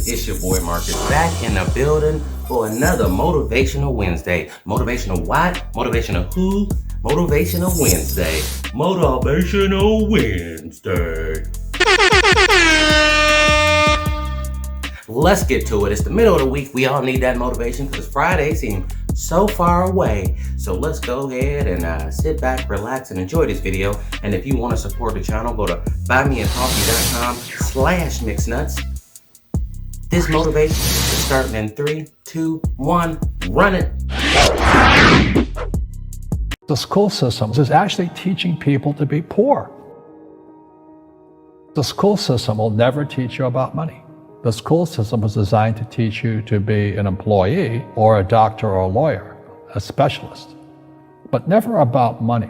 It's your boy Marcus back in the building for another Motivational Wednesday. Motivational what? Motivational who? Motivational Wednesday. Motivational Wednesday. Let's get to it. It's the middle of the week. We all need that motivation because Friday seems so far away. So let's go ahead and sit back, relax, and enjoy this video. And if you want to support the channel, go to buymeacoffee.com/mixnuts. This motivation is starting in 3, 2, 1, run it. The school system is actually teaching people to be poor. The school system will never teach you about money. The school system was designed to teach you to be an employee or a doctor or a lawyer, a specialist, but never about money.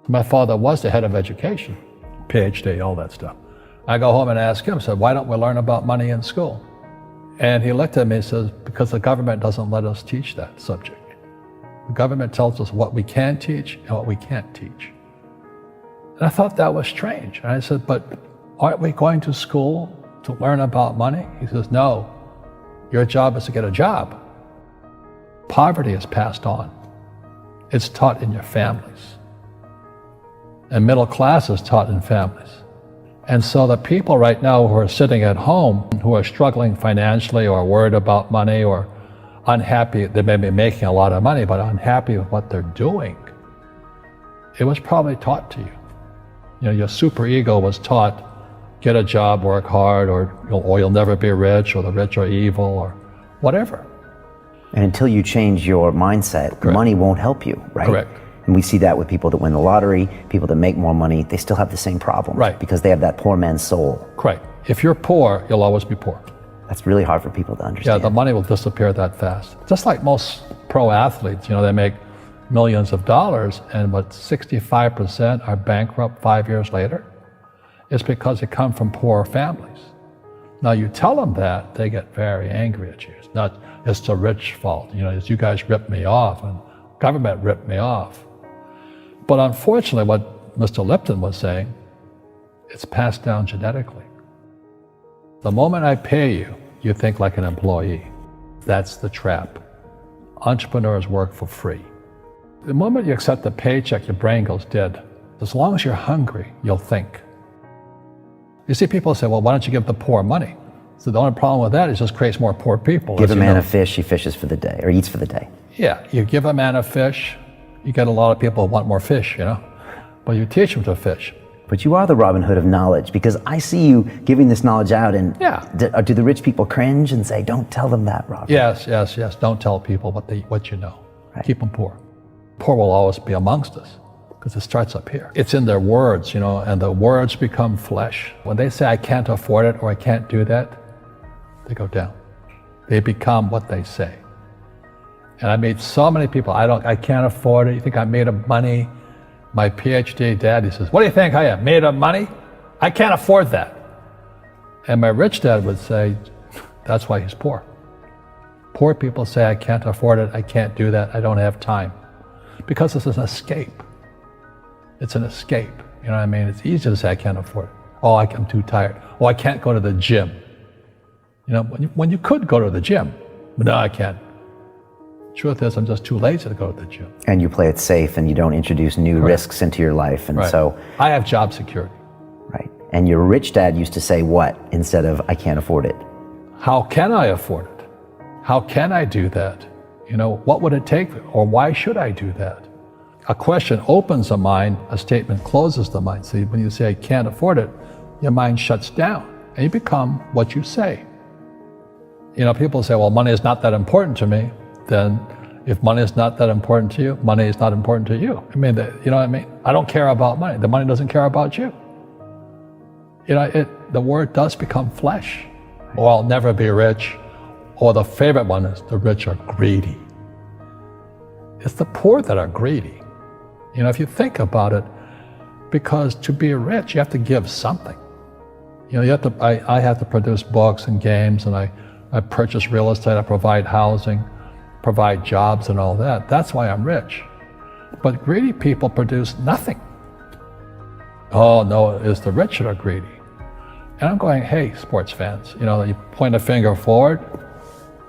My father was the head of education, PhD, all that stuff. I go home and ask him, I said, why don't we learn about money in school? And he looked at me and says, because the government doesn't let us teach that subject. The government tells us what we can teach and what we can't teach. And I thought that was strange. And I said, but aren't we going to school to learn about money? He says, no, your job is to get a job. Poverty is passed on. It's taught in your families. And middle class is taught in families. And so the people right now who are sitting at home, who are struggling financially or worried about money or unhappy, they may be making a lot of money, but unhappy with what they're doing, it was probably taught to you. You know, your superego was taught, get a job, work hard, or you'll never be rich, or the rich are evil, or whatever. And until you change your mindset, Correct. Money won't help you, right? Correct. And we see that with people that win the lottery, people that make more money, they still have the same problem. Right. Because they have that poor man's soul. Correct. If you're poor, you'll always be poor. That's really hard for people to Yeah, understand. the money will disappear that fast. Just like most pro athletes, you know, they make millions of dollars, and what 65% are bankrupt 5 years later. It's because they come from poor families. Now you tell them that, they get very angry at you. It's not, it's the rich fault. You know, it's you guys ripped me off and government ripped me off. But unfortunately, what Mr. Lipton was saying, it's passed down genetically. The moment I pay you, you think like an employee. That's the trap. Entrepreneurs work for free. The moment you accept the paycheck, your brain goes dead. As long as you're hungry, you'll think. You see people say, well, why don't you give the poor money? So the only problem with that is it just creates more poor people. Give a man a fish, he fishes for the day, or eats for the day. Yeah, you give a man a fish, you get a lot of people who want more fish, you know? But you teach them to fish. But you are the Robin Hood of knowledge, because I see you giving this knowledge out, and Yeah. do the rich people cringe and say, don't tell them that, Robin? Yes. Don't tell people what you know. Right. Keep them poor. Poor will always be amongst us, because it starts up here. It's in their words, you know, and the words become flesh. When they say, I can't afford it, or I can't do that, they go down. They become what they say. And I meet so many people, I can't afford it. You think I'm made of money? My PhD dad, he says, what do you think I am, made of money? I can't afford that. And my rich dad would say, that's why he's poor. Poor people say, I can't afford it, I can't do that, I don't have time. Because it's an escape. It's an escape, you know what I mean? It's easy to say, I can't afford it. Oh, I'm too tired. Oh, I can't go to the gym. You know, when you could go to the gym, but no, I can't. Truth is, I'm just too lazy to go to the gym. And you play it safe, and you don't introduce new Correct. risks into your life, and Right. so... I have job security. Right. And your rich dad used to say what instead of, I can't afford it? How can I afford it? How can I do that? You know, what would it take, or why should I do that? A question opens the mind, a statement closes the mind. See, when you say, I can't afford it, your mind shuts down, and you become what you say. You know, people say, well, money is not that important to me. Then if money is not that important to you, money is not important to you. I mean, you know what I mean? I don't care about money. The money doesn't care about you. You know, the word does become flesh. Or I'll never be rich. Or the favorite one is the rich are greedy. It's the poor that are greedy. You know, if you think about it, because to be rich, you have to give something. You know, I have to produce books and games, and I purchase real estate, I provide housing, provide jobs and all that. That's why I'm rich. But greedy people produce nothing. Oh no, it's the rich that are greedy. And I'm going, hey, sports fans, you point a finger forward,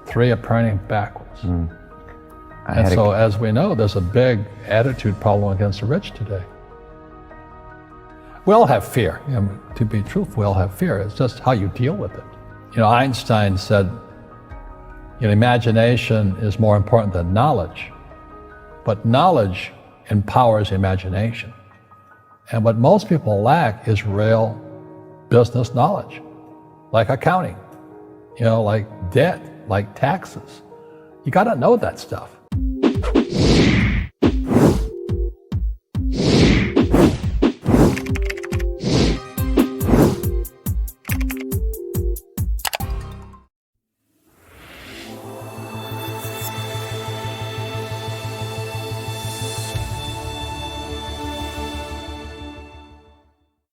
3 are pointing backwards. And so, as we know, there's a big attitude problem against the rich today. We all have fear. To be truthful, we all have fear. It's just how you deal with it. Einstein said, imagination is more important than knowledge, but knowledge empowers imagination. And what most people lack is real business knowledge, like accounting, like debt, like taxes. You got to know that stuff.